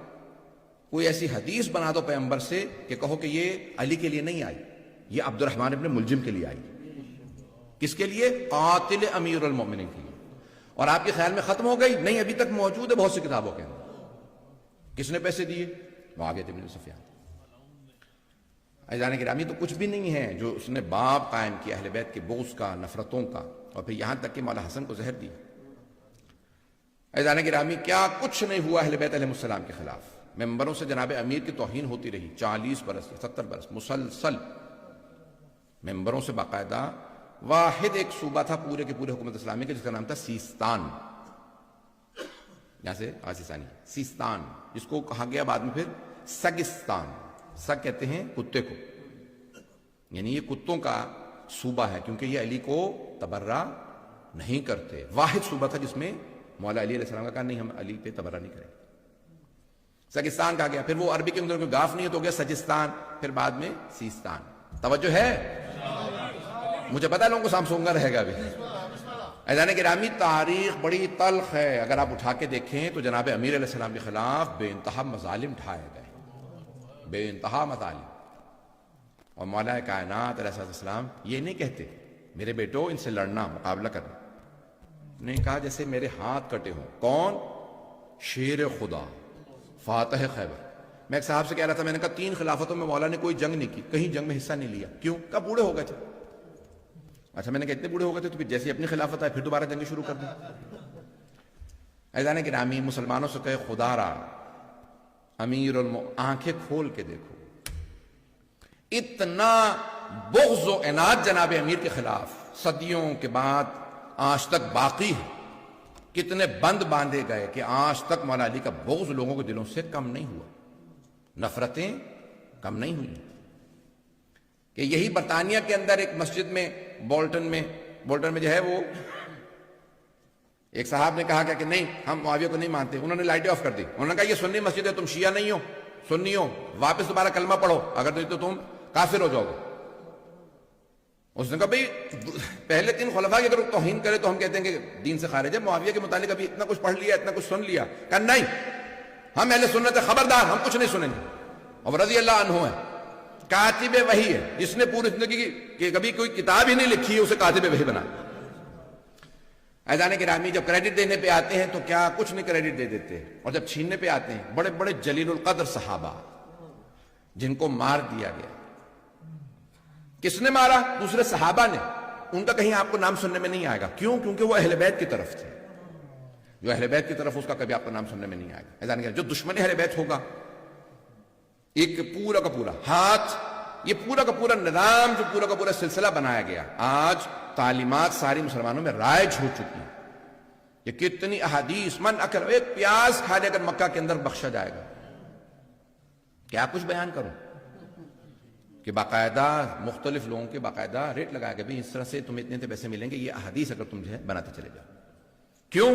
کوئی ایسی حدیث بنا دو پیغمبر سے کہ کہو کہ یہ علی کے لیے نہیں آئی, یہ عبد الرحمن ابن ملجم کے لیے آئی. کس کے لیے؟ قاتل امیر المومنین کے لیے. اور آپ کے خیال میں ختم ہو گئی؟ نہیں, ابھی تک موجود ہے بہت سی کتابوں کے اندر. کس نے پیسے دیے؟ معاویہ بن سفیان. عزیزان گرامی, تو کچھ بھی نہیں ہے جو اس نے باب قائم کیا اہل بیت کے بغض کا, نفرتوں کا, اور پھر یہاں تک کہ مولا حسن کو زہر دی. عزیزان گرامی, کیا کچھ نہیں ہوا اہل بیت علیہ السلام کے خلاف. ممبروں سے جناب امیر کی توہین ہوتی رہی 40 برس 70 برس مسلسل. ممبروں سے باقاعدہ واحد ایک صوبہ تھا پورے کے پورے حکومت اسلامی کے, جس کا نام تھا سیستان. یہاں سے آسیستانی سیستان, جس کو کہا گیا بعد میں پھر سگستان. سگ کہتے ہیں کتے کو, یعنی یہ کتوں کا صوبہ ہے, کیونکہ یہ علی کو تبرہ نہیں کرتے. واحد صوبہ تھا جس میں مولا علی علیہ السلام کا کہا نہیں, ہم علی پہ تبرہ نہیں کریں. سگستان کہا گیا. پھر وہ عربی کے اندر کوئی گاف نہیں ہے تو ہو گیا سجستان, پھر بعد میں سیستان. توجہ ہے؟ مجھے پتا لوگوں کو سامسونگا رہے گا ابھی. عزیزان گرامی, تاریخ بڑی تلخ ہے. اگر آپ اٹھا کے دیکھیں تو جناب امیر علیہ السلام کے خلاف بے انتہا مظالم ڈھائے گئے, بے انتہا مظالم. اور مولا کائنات علیہ السلام یہ نہیں کہتے میرے بیٹو ان سے لڑنا, مقابلہ کرنا. نہیں کہا جیسے میرے ہاتھ کٹے ہوں. کون؟ شیر خدا, فاتح خیبر. میں ایک صاحب سے کہہ رہا تھا, میں نے کہا 3 خلافتوں میں مولا نے کوئی جنگ نہیں کی, کہیں جنگ میں حصہ نہیں لیا. کیوں؟ کہا بوڑھے ہو گئے تھے. اچھا, میں نے کہا اتنے بوڑھے ہو گئے تھے تو پھر جیسے اپنی خلافت آئے پھر دوبارہ جنگیں شروع کر دیں. عزیزان گرامی, مسلمانوں سے کہے خدا را امیر آنکھیں کھول کے دیکھو, اتنا بغض و عناد جناب امیر کے خلاف صدیوں کے بعد آج تک باقی ہے. کتنے بند باندھے گئے کہ آج تک مولا علی کا بغض لوگوں کے دلوں سے کم نہیں ہوا, نفرتیں کم نہیں ہوئی. کہ یہی برطانیہ کے اندر ایک مسجد میں بولٹن میں جو ہے وہ ایک صاحب نے کہا کہ نہیں ہم معاویہ کو نہیں مانتے. انہوں نے لائٹیں آف کر دی. انہوں نے کہا یہ سنی مسجد ہے, تم شیعہ نہیں ہو, سنی ہو, واپس دوبارہ کلمہ پڑھو, اگر نہیں تو تم کافر ہو جاؤ گے. اس نے کہا بھئی پہلے 3 خلفاء کی اگر توہین کرے تو ہم کہتے ہیں کہ دین سے خارج ہے. معاویہ کے متعلق ابھی اتنا کچھ پڑھ لیا, اتنا کچھ سن لیا. کہا نہیں, ہم اہل سنت ہے, خبردار ہم کچھ نہیں سنیں گے. اور رضی اللہ عنہ ہے, کاتب وحی ہے, جس نے پوری زندگی کہ کبھی کوئی کتاب ہی نہیں لکھی ہے اسے کاتب وحی بنا. عزیزان گرامی, جب کریڈٹ دینے پہ آتے ہیں تو کیا کچھ نہیں کریڈٹ دے دیتے, اور جب چھیننے پہ آتے ہیں بڑے بڑے جلیل القدر صحابہ جن کو مار دیا گیا. کس نے مارا؟ دوسرے صحابہ نے. ان کا کہیں آپ کو نام سننے میں نہیں آئے گا. کیوں؟ کیونکہ وہ اہل بیت کی طرف تھے. جو اہل بیت کی طرف, اس کا کبھی آپ کا نام سننے میں نہیں آئے گا. عزیزان گرامی, جو دشمن اہل بیت ہوگا, ایک پورا کا پورا ہاتھ, یہ پورا کا پورا نظام, جو پورا کا پورا سلسلہ بنایا گیا, آج تعلیمات ساری مسلمانوں میں رائج ہو چکی ہیں. یہ کتنی احادیث, من اکل, ایک پیاز کھا لے اگر مکہ کے اندر بخشا جائے گا. کیا کچھ بیان کروں کہ باقاعدہ مختلف لوگوں کے باقاعدہ ریٹ لگایا گیا, اس طرح سے تمہیں اتنے پیسے ملیں گے, یہ احادیث اگر تم جو ہے بناتے چلے جاؤ. کیوں؟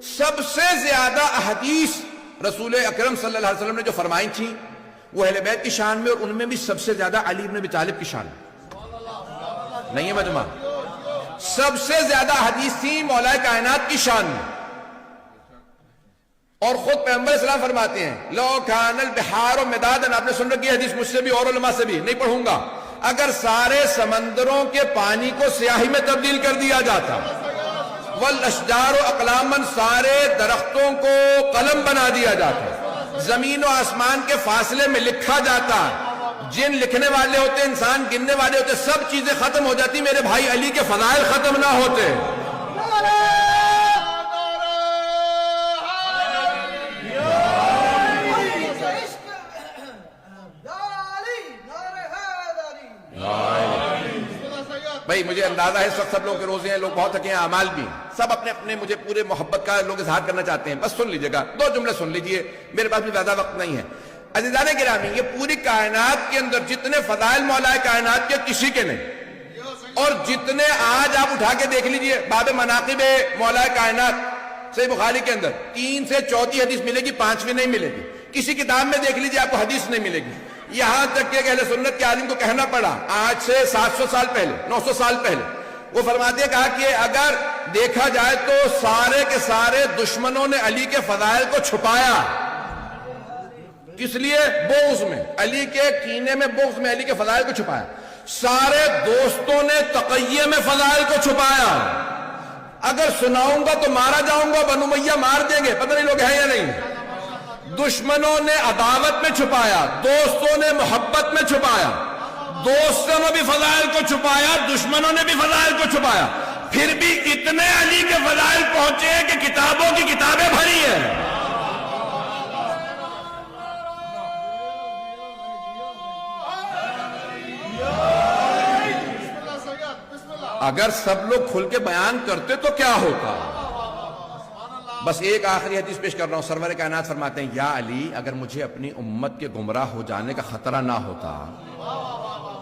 سب سے زیادہ احادیث رسول اکرم صلی اللہ علیہ وسلم نے جو فرمائی تھی وہ اہل بیت کی شان میں, اور ان میں بھی سب سے زیادہ علی بن ابی طالب کی شان میں. نہیں ہے مجمع, سب سے زیادہ حدیث تھی مولا کائنات کی شان میں. اور خود پیغمبر اسلام فرماتے ہیں لو کان البحار مدادا, آپ نے سن رکھی حدیث مجھ سے بھی اور علماء سے بھی, نہیں پڑھوں گا, اگر سارے سمندروں کے پانی کو سیاہی میں تبدیل کر دیا جاتا, والاشجار اقلاما, سارے درختوں کو قلم بنا دیا جاتا, زمین و آسمان کے فاصلے میں لکھا جاتا, جن لکھنے والے ہوتے, انسان گننے والے ہوتے, سب چیزیں ختم ہو جاتی, میرے بھائی علی کے فضائل ختم نہ ہوتے. بھائی مجھے اندازہ ہے اس وقت سب لوگوں کے روزے ہیں, لوگ بہت تھکے ہیں, اعمال بھی, سب اپنے اپنے مجھے پورے محبت کا لوگ اظہار کرنا چاہتے ہیں. بس سن لیجیے گا, 2 جملے سن لیجیے, میرے پاس بھی زیادہ وقت نہیں ہے. عزیزان گرامی, یہ پوری کائنات کے اندر جتنے فضائل مولا کائنات کے کسی کے نہیں, اور جتنے آج آپ اٹھا کے دیکھ لیجئے باب مناقب مولا کائنات صحیح بخاری کے اندر 3 سے 4 حدیث ملے گی، 5ویں نہیں ملے گی. کسی کتاب میں دیکھ لیجئے آپ کو حدیث نہیں ملے گی. یہاں تک کہ اہل سنت کے عالم کو کہنا پڑا آج سے 700 سال پہلے، 900 سال پہلے، وہ فرماتے ہیں کہا کہ اگر دیکھا جائے تو سارے کے سارے دشمنوں نے علی کے فضائل کو چھپایا. کس لیے؟ بغض میں، علی کے کینے میں، بغض میں علی کے فضائل کو چھپایا. سارے دوستوں نے تقیہ میں فضائل کو چھپایا. اگر سناؤں گا تو مارا جاؤں گا، بنو امیہ مار دیں گے، پتہ نہیں لوگ ہیں یا نہیں. دشمنوں نے عداوت میں چھپایا، دوستوں نے محبت میں چھپایا. دوستوں نے بھی فضائل کو چھپایا، دشمنوں نے بھی فضائل کو چھپایا. پھر بھی اتنے علی کے فضائل پہنچے کہ کتابوں کی کتابیں بھری ہیں. اگر سب لوگ کھل کے بیان کرتے تو کیا ہوتا. بس ایک آخری حدیث پیش کر رہا ہوں. سرور کائنات فرماتے ہیں یا علی اگر مجھے اپنی امت کے گمراہ ہو جانے کا خطرہ نہ ہوتا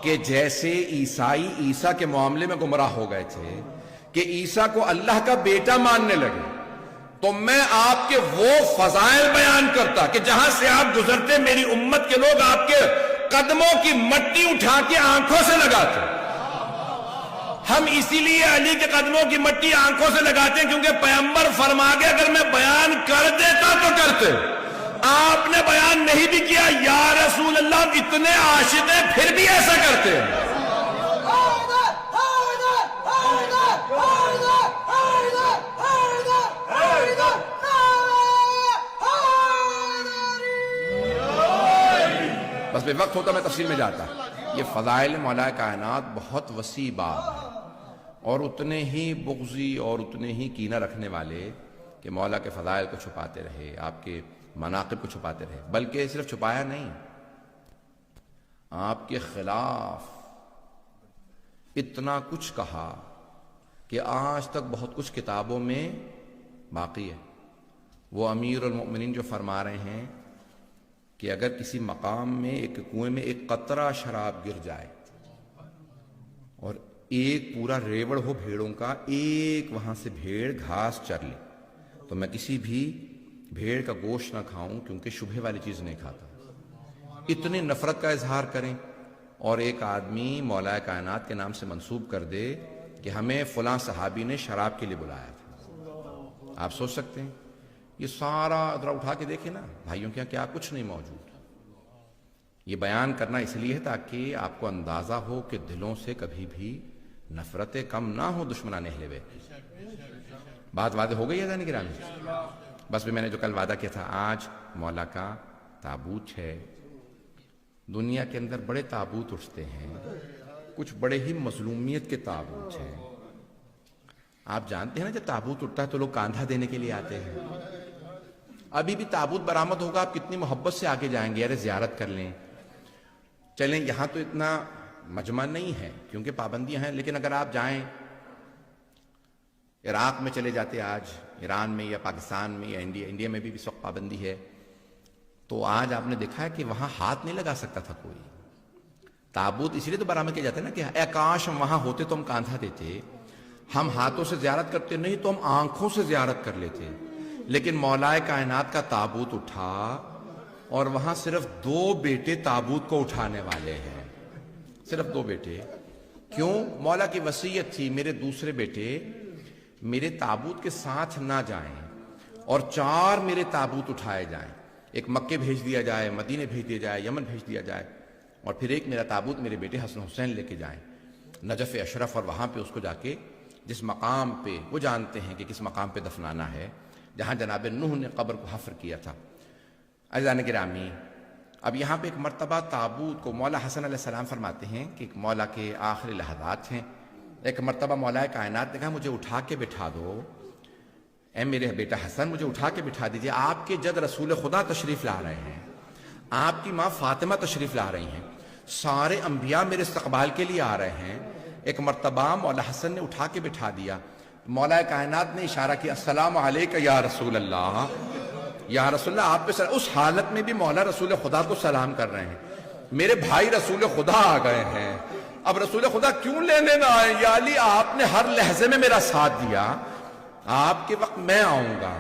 کہ جیسے عیسائی عیسیٰ کے معاملے میں گمراہ ہو گئے تھے کہ عیسیٰ کو اللہ کا بیٹا ماننے لگے، تو میں آپ کے وہ فضائل بیان کرتا کہ جہاں سے آپ گزرتے میری امت کے لوگ آپ کے قدموں کی مٹی اٹھا کے آنکھوں سے لگاتے. ہم اسی لیے علی کے قدموں کی مٹی آنکھوں سے لگاتے ہیں کیونکہ پیغمبر فرما گئے اگر میں بیان کر دیتا تو کرتے. آپ نے بیان نہیں بھی کیا، یا رسول اللہ اتنے عاشق ہیں پھر بھی ایسا کرتے ہیں. بس بے وقت ہوتا میں تفصیل میں جاتا. یہ فضائل مولا کائنات بہت وسیع باب ہے، اور اتنے ہی بغضی اور اتنے ہی کینہ رکھنے والے کہ مولا کے فضائل کو چھپاتے رہے، آپ کے مناقب کو چھپاتے رہے. بلکہ صرف چھپایا نہیں، آپ کے خلاف اتنا کچھ کہا کہ آج تک بہت کچھ کتابوں میں باقی ہے. وہ امیر المؤمنین جو فرما رہے ہیں کہ اگر کسی مقام میں ایک کنویں میں ایک قطرہ شراب گر جائے اور ایک پورا ریوڑ ہو بھیڑوں کا، ایک وہاں سے بھیڑ گھاس چر لے، تو میں کسی بھی بھیڑ کا گوشت نہ کھاؤں کیونکہ شبہ والی چیز نہیں کھاتا. اتنی نفرت کا اظہار کریں اور ایک آدمی مولا کائنات کے نام سے منسوب کر دے کہ ہمیں فلاں صحابی نے شراب کے لیے بلایا تھا. آپ سوچ سکتے ہیں یہ سارا ذرا اٹھا کے دیکھیں نا بھائیوں کے یہاں کیا کچھ نہیں موجود. یہ بیان کرنا اس لیے ہے تاکہ آپ کو اندازہ ہو کہ دلوں سے کبھی بھی نفرتیں کم نہ ہو دشمنان اہل بیت. بات واضح ہو گئی ہے ذہن گرامی؟ بس بھی میں نے جو کل وعدہ کیا تھا، آج مولا کا تابوت ہے. دنیا کے اندر بڑے تابوت اٹھتے ہیں، کچھ بڑے ہی مظلومیت کے تابوت ہیں. آپ جانتے ہیں نا جب تابوت اٹھتا ہے تو لوگ کاندھا دینے کے لیے آتے ہیں. ابھی بھی تابوت برآمد ہوگا، آپ کتنی محبت سے آگے جائیں گے، ارے زیارت کر لیں. چلیں یہاں تو اتنا مجمع نہیں ہے کیونکہ پابندیاں ہیں، لیکن اگر آپ جائیں عراق میں چلے جاتے، آج ایران میں یا پاکستان میں یا انڈیا میں بھی اس وقت پابندی ہے، تو آج آپ نے دیکھا ہے کہ وہاں ہاتھ نہیں لگا سکتا تھا کوئی. تابوت اس لیے تو برآمد کیا جاتا ہے نا کہ اے کاش ہم وہاں ہوتے تو ہم کاندھا دیتے. ہم ہاتھوں سے زیارت کرتے نہیں تو ہم آنکھوں سے زیارت کر لیتے. لیکن مولا کائنات کا تابوت اٹھا اور وہاں صرف 2 بیٹے تابوت کو اٹھانے والے ہیں، صرف 2 بیٹے. کیوں؟ مولا کی وصیت تھی میرے دوسرے بیٹے میرے تابوت کے ساتھ نہ جائیں اور 4 میرے تابوت اٹھائے جائیں. ایک مکے بھیج دیا جائے، مدینے بھیج دیا جائے، یمن بھیج دیا جائے، اور پھر ایک میرا تابوت میرے بیٹے حسن حسین لے کے جائیں نجف اشرف، اور وہاں پہ اس کو جا کے جس مقام پہ وہ جانتے ہیں کہ کس مقام پہ دفنانا ہے، جہاں جناب نوح نے قبر کو حفر کیا تھا. عزیزان گرامی، اب یہاں پہ ایک مرتبہ تابوت کو مولا حسن علیہ السلام فرماتے ہیں کہ ایک مولا کے آخری لحظات ہیں. ایک مرتبہ مولا کائنات نے کہا مجھے اٹھا کے بٹھا دو، اے میرے بیٹا حسن مجھے اٹھا کے بٹھا دیجئے. آپ کے جد رسول خدا تشریف لا رہے ہیں، آپ کی ماں فاطمہ تشریف لا رہی ہیں، سارے انبیاء میرے استقبال کے لیے آ رہے ہیں. ایک مرتبہ مولا حسن نے اٹھا کے بٹھا دیا. مولا کائنات نے اشارہ کیا السلام علیکہ یا رسول اللہ، یا رسول اللہ آپ پہ اس حالت میں بھی مولا رسول خدا کو سلام کر رہے ہیں. میرے بھائی رسول خدا آ گئے ہیں، اب رسول خدا کیوں لینے نہ آئے؟ یا علی آپ نے ہر لحظے میں میرا ساتھ دیا، آپ کے وقت میں آؤں گا۔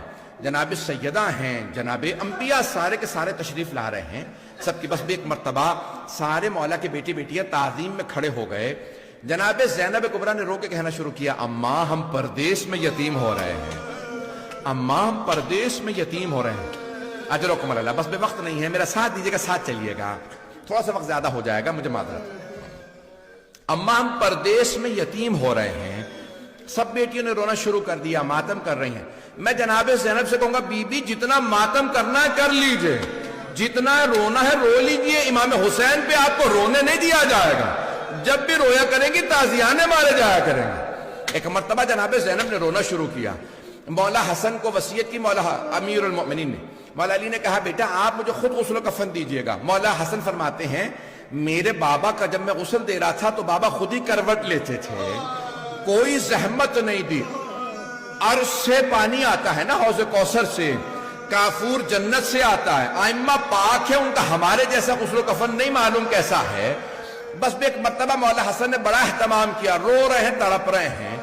جناب سیدہ ہیں، جناب انبیاء سارے کے سارے تشریف لا رہے ہیں، سب کی بس بھی ایک مرتبہ سارے مولا کے بیٹی بیٹیاں تعظیم میں کھڑے ہو گئے۔ جناب زینب کبریٰ نے رو کے کہنا شروع کیا، اماں ہم پردیس میں یتیم ہو رہے ہیں، اماں ہم پردیس میں یتیم ہو رہے ہیں۔ اجرکم اللہ، بس بے وقت نہیں ہے، میرا ساتھ دیجیے گا، ساتھ چلیے گا، تھوڑا سا وقت زیادہ ہو جائے گا، مجھے معذرت۔ اماں ہم پردیس میں یتیم ہو رہے ہیں، سب بیٹیوں نے رونا شروع کر دیا، ماتم کر رہی ہیں۔ میں جناب زینب سے کہوں گا بی بی جتنا ماتم کرنا ہے کر لیجئے، جتنا رونا ہے رو لیجئے، امام حسین پہ آپ کو رونے نہیں دیا جائے گا، جب بھی رویا کریں گی تازیانے مارے جایا کریں گے۔ ایک مرتبہ جناب زینب نے رونا شروع کیا، مولا حسن کو وصیت کی مولا امیر المؤمنین نے، مولا علی نے کہا بیٹا آپ مجھے خود غسل و کفن دیجئے گا۔ مولا حسن فرماتے ہیں میرے بابا کا جب میں غسل دے رہا تھا تو بابا خود ہی کروٹ لیتے تھے، کوئی زحمت نہیں دی، عرش سے پانی آتا ہے نا، حوض کوثر سے، کافور جنت سے آتا ہے، ائمہ پاک ہے ان کا، ہمارے جیسا غسل و کفن نہیں معلوم کیسا ہے۔ بس بھی ایک مرتبہ مولا حسن نے بڑا اہتمام کیا، رو رہے ہیں تڑپ رہے ہیں،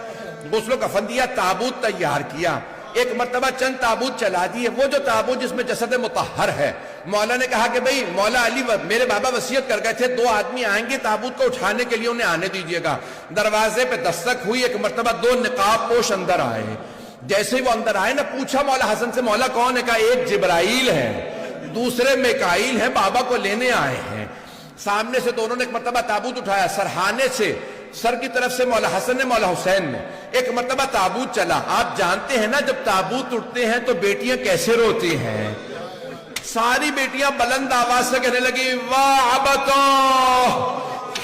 غسل و کفن دیا، تابوت تیار کیا، ایک مرتبہ چند تابوت چلا دیے، وہ جو تابوت جس میں جسد مطہر ہے، مولا نے کہا کہ بھئی مولا علی میرے بابا وصیت کر گئے تھے 2 آدمی آئیں گے تابوت کو اٹھانے کے لیے، انہیں آنے دیجئے گا۔ دروازے پہ دستک ہوئی، ایک مرتبہ 2 نقاب پوش اندر آئے، جیسے ہی وہ اندر آئے نا پوچھا مولا حسن سے مولا کون ہے؟ کہا ایک جبرائیل ہے، دوسرے میکائیل ہیں، بابا کو لینے آئے ہیں۔ سامنے سے دونوں نے ایک مرتبہ تابوت اٹھایا، سرہانے سے سر کی طرف سے مولا حسن نے مولا حسین نے، ایک مرتبہ تابوت چلا۔ آپ جانتے ہیں نا جب تابوت اٹھتے ہیں تو بیٹیاں کیسے روتی ہیں، ساری بیٹیاں بلند آواز سے کہنے لگی واہ ابتا،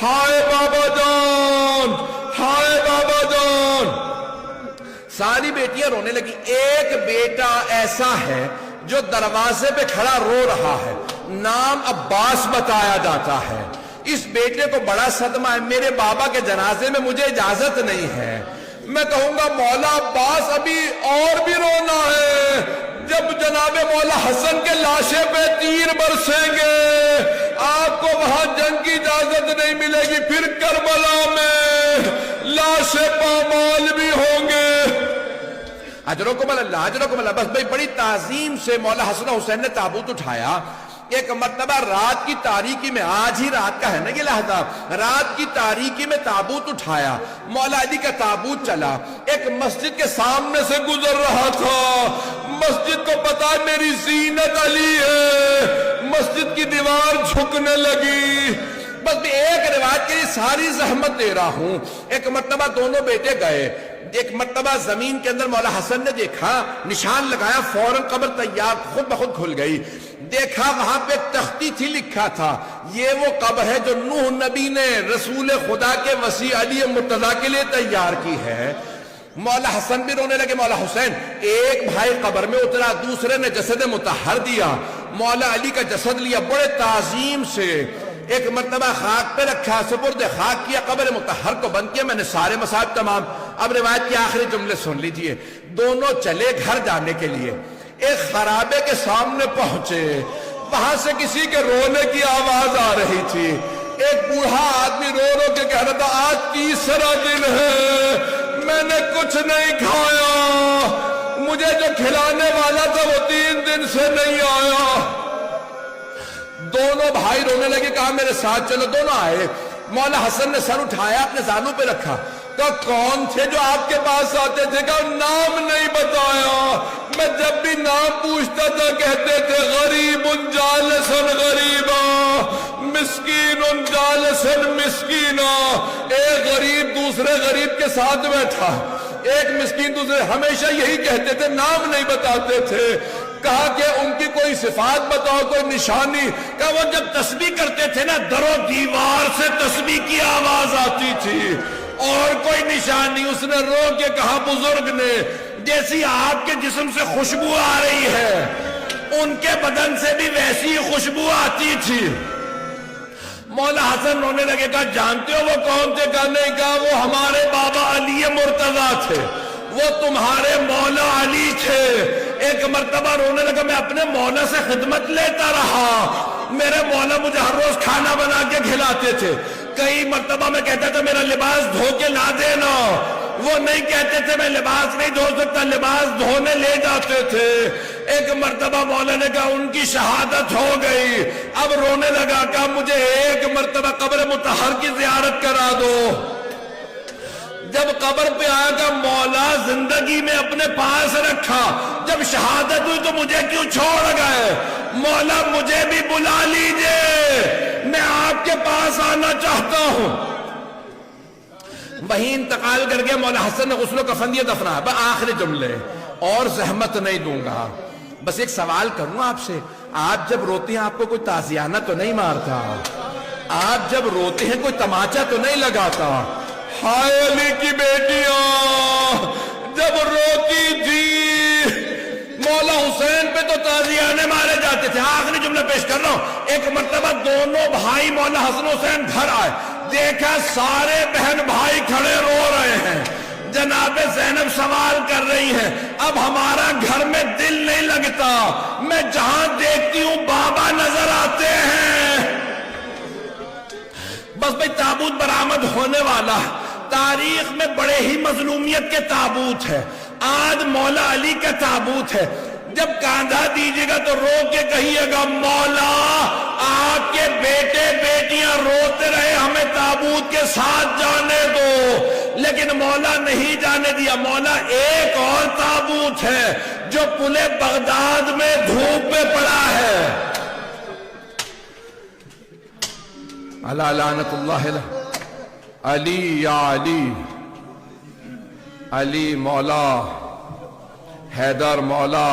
ہائے بابا جان، ہائے بابا جان، ساری بیٹیاں رونے لگی۔ ایک بیٹا ایسا ہے جو دروازے پہ کھڑا رو رہا ہے، نام عباس بتایا جاتا ہے، اس بیٹے کو بڑا صدمہ ہے، میرے بابا کے جنازے میں مجھے اجازت نہیں ہے۔ میں کہوں گا مولا عباس ابھی اور بھی رونا ہے، جب جناب مولا حسن کے لاشے پہ تیر برسیں گے آپ کو وہاں جنگ کی اجازت نہیں ملے گی، پھر کربلا میں لاشیں پامال بھی ہوں گے۔ اجرکم اللہ، اجرکم اللہ۔ بس بھئی بڑی تعظیم سے مولا حسن حسین نے تابوت اٹھایا۔ ایک مرتبہ رات کی تاریکی میں، آج ہی رات کا ہے نا یہ لحظہ، رات کی تاریکی میں تابوت اٹھایا، مولا علی کا تابوت چلا، ایک مسجد کے سامنے سے گزر رہا تھا، مسجد کو پتا میری زینت علی ہے، مسجد کی دیوار جھکنے لگی۔ بس بھی ایک روایت کے لیے ساری زحمت دے رہا ہوں۔ ایک مرتبہ دونوں بیٹے گئے، ایک مرتبہ زمین کے اندر مولا حسن نے دیکھا، نشان لگایا، فوراً قبر تیار خود بخود کھل گئی۔ دیکھا وہاں پہ تختی تھی، لکھا تھا یہ وہ قبر ہے جو نوح نبی نے رسول خدا کے وصی علی مرتضیٰ کے لیے تیار کی ہے۔ مولا حسن بھی رونے لگے، مولا حسین، ایک بھائی قبر میں اترا، دوسرے نے جسد مطہر دیا، مولا علی کا جسد لیا بڑے تعظیم سے، ایک مرتبہ خاک پہ رکھا، سپرد خاک کیا، قبر مطہر کو بند کیا۔ میں نے سارے مصائب تمام، اب روایت کے آخری جملے سن لیجئے۔ دونوں چلے گھر جانے کے لیے، ایک خرابے کے سامنے پہنچے، وہاں سے کسی کے رونے کی آواز آ رہی تھی، ایک بوڑھا آدمی رو رو کے کہہ رہا تھا آج تیسرا دن ہے، میں نے کچھ نہیں کھایا، مجھے جو کھلانے والا تھا وہ 3 دن سے نہیں آیا۔ دونوں بھائی رونے لگے، کہا میرے ساتھ چلو، دونوں آئے، مولا حسن نے سر اٹھایا، اپنے زانوں پہ رکھا، کہا کون تھے جو آپ کے پاس آتے تھے؟ کہا نام نہیں بتایا، میں جب بھی نام پوچھتا تھا کہتے تھے غریب جالسن غریبا، مسکین جالسن مسکینا، ایک غریب دوسرے غریب کے ساتھ بیٹھا، ایک مسکین دوسرے، ہمیشہ یہی کہتے تھے، نام نہیں بتاتے تھے۔ کہا کہ ان کی کوئی صفات بتاؤ، کوئی نشانی؟ کہا وہ جب تسبیح کرتے تھے نا در و دیوار سے تسبیح کی آواز آتی تھی، اور کوئی نشانی؟ اس نے رو کے کہا بزرگ نے جیسی آپ کے جسم سے خوشبو آ رہی ہے ان کے بدن سے بھی ویسی خوشبو آتی تھی۔ مولا حسن رونے لگے، کہا جانتے ہو وہ کون تھے؟ کہا نہیں۔ کہا وہ ہمارے بابا علی مرتضیٰ تھے، وہ تمہارے مولا علی تھے۔ ایک مرتبہ رونے لگا، میں اپنے مولا سے خدمت لیتا رہا، میرے مولا مجھے ہر روز کھانا بنا کے کھلاتے تھے، کئی مرتبہ میں کہتا تھا میرا لباس دھو کے لا دینا، وہ نہیں کہتے تھے میں لباس نہیں دھو سکتا، لباس دھونے لے جاتے تھے۔ ایک مرتبہ مولا نے کہا ان کی شہادت ہو گئی، اب رونے لگا، کہا مجھے ایک مرتبہ قبر مطہر کی زیارت کرا دو۔ جب قبر پہ آیا کہ مولا زندگی میں اپنے پاس رکھا، جب شہادت ہوئی تو مجھے کیوں چھوڑ گئے؟ مولا مجھے بھی بلا لیجئے، میں آپ کے پاس آنا چاہتا ہوں۔ وہیں انتقال کر کے مولا حسن نے غسل و کفن دیا، دفنا۔ آخری جملے، اور زحمت نہیں دوں گا، بس ایک سوال کروں آپ سے، آپ جب روتے ہیں آپ کو کوئی تازیانہ تو نہیں مارتا؟ آپ جب روتے ہیں کوئی تماچا تو نہیں لگاتا؟ ہائے علی کی بیٹیاں جب روتی تھی مولا حسین پہ تو تازیانے مارے جاتے تھے۔ آخری جملہ پیش کر رہا ہوں، ایک مرتبہ دونوں بھائی مولا حسن حسین گھر آئے، دیکھا سارے بہن بھائی کھڑے رو رہے ہیں، جناب زینب سوال کر رہی ہیں، اب ہمارا گھر میں دل نہیں لگتا، میں جہاں دیکھتی ہوں بابا نظر آتے ہیں۔ بس بھئی تابوت برآمد ہونے والا، تاریخ میں بڑے ہی مظلومیت کے تابوت ہے، آج مولا علی کا تابوت ہے، جب کاندھا دیجیے گا تو رو کے کہیے گا مولا آپ کے بیٹے بیٹیاں روتے رہے ہمیں تابوت کے ساتھ جانے دو، لیکن مولا نہیں جانے دیا۔ مولا ایک اور تابوت ہے جو پلے بغداد میں دھوپ پہ پڑا ہے۔ علی لعنت اللہ علی یا علی، علی مولا، حیدر مولا،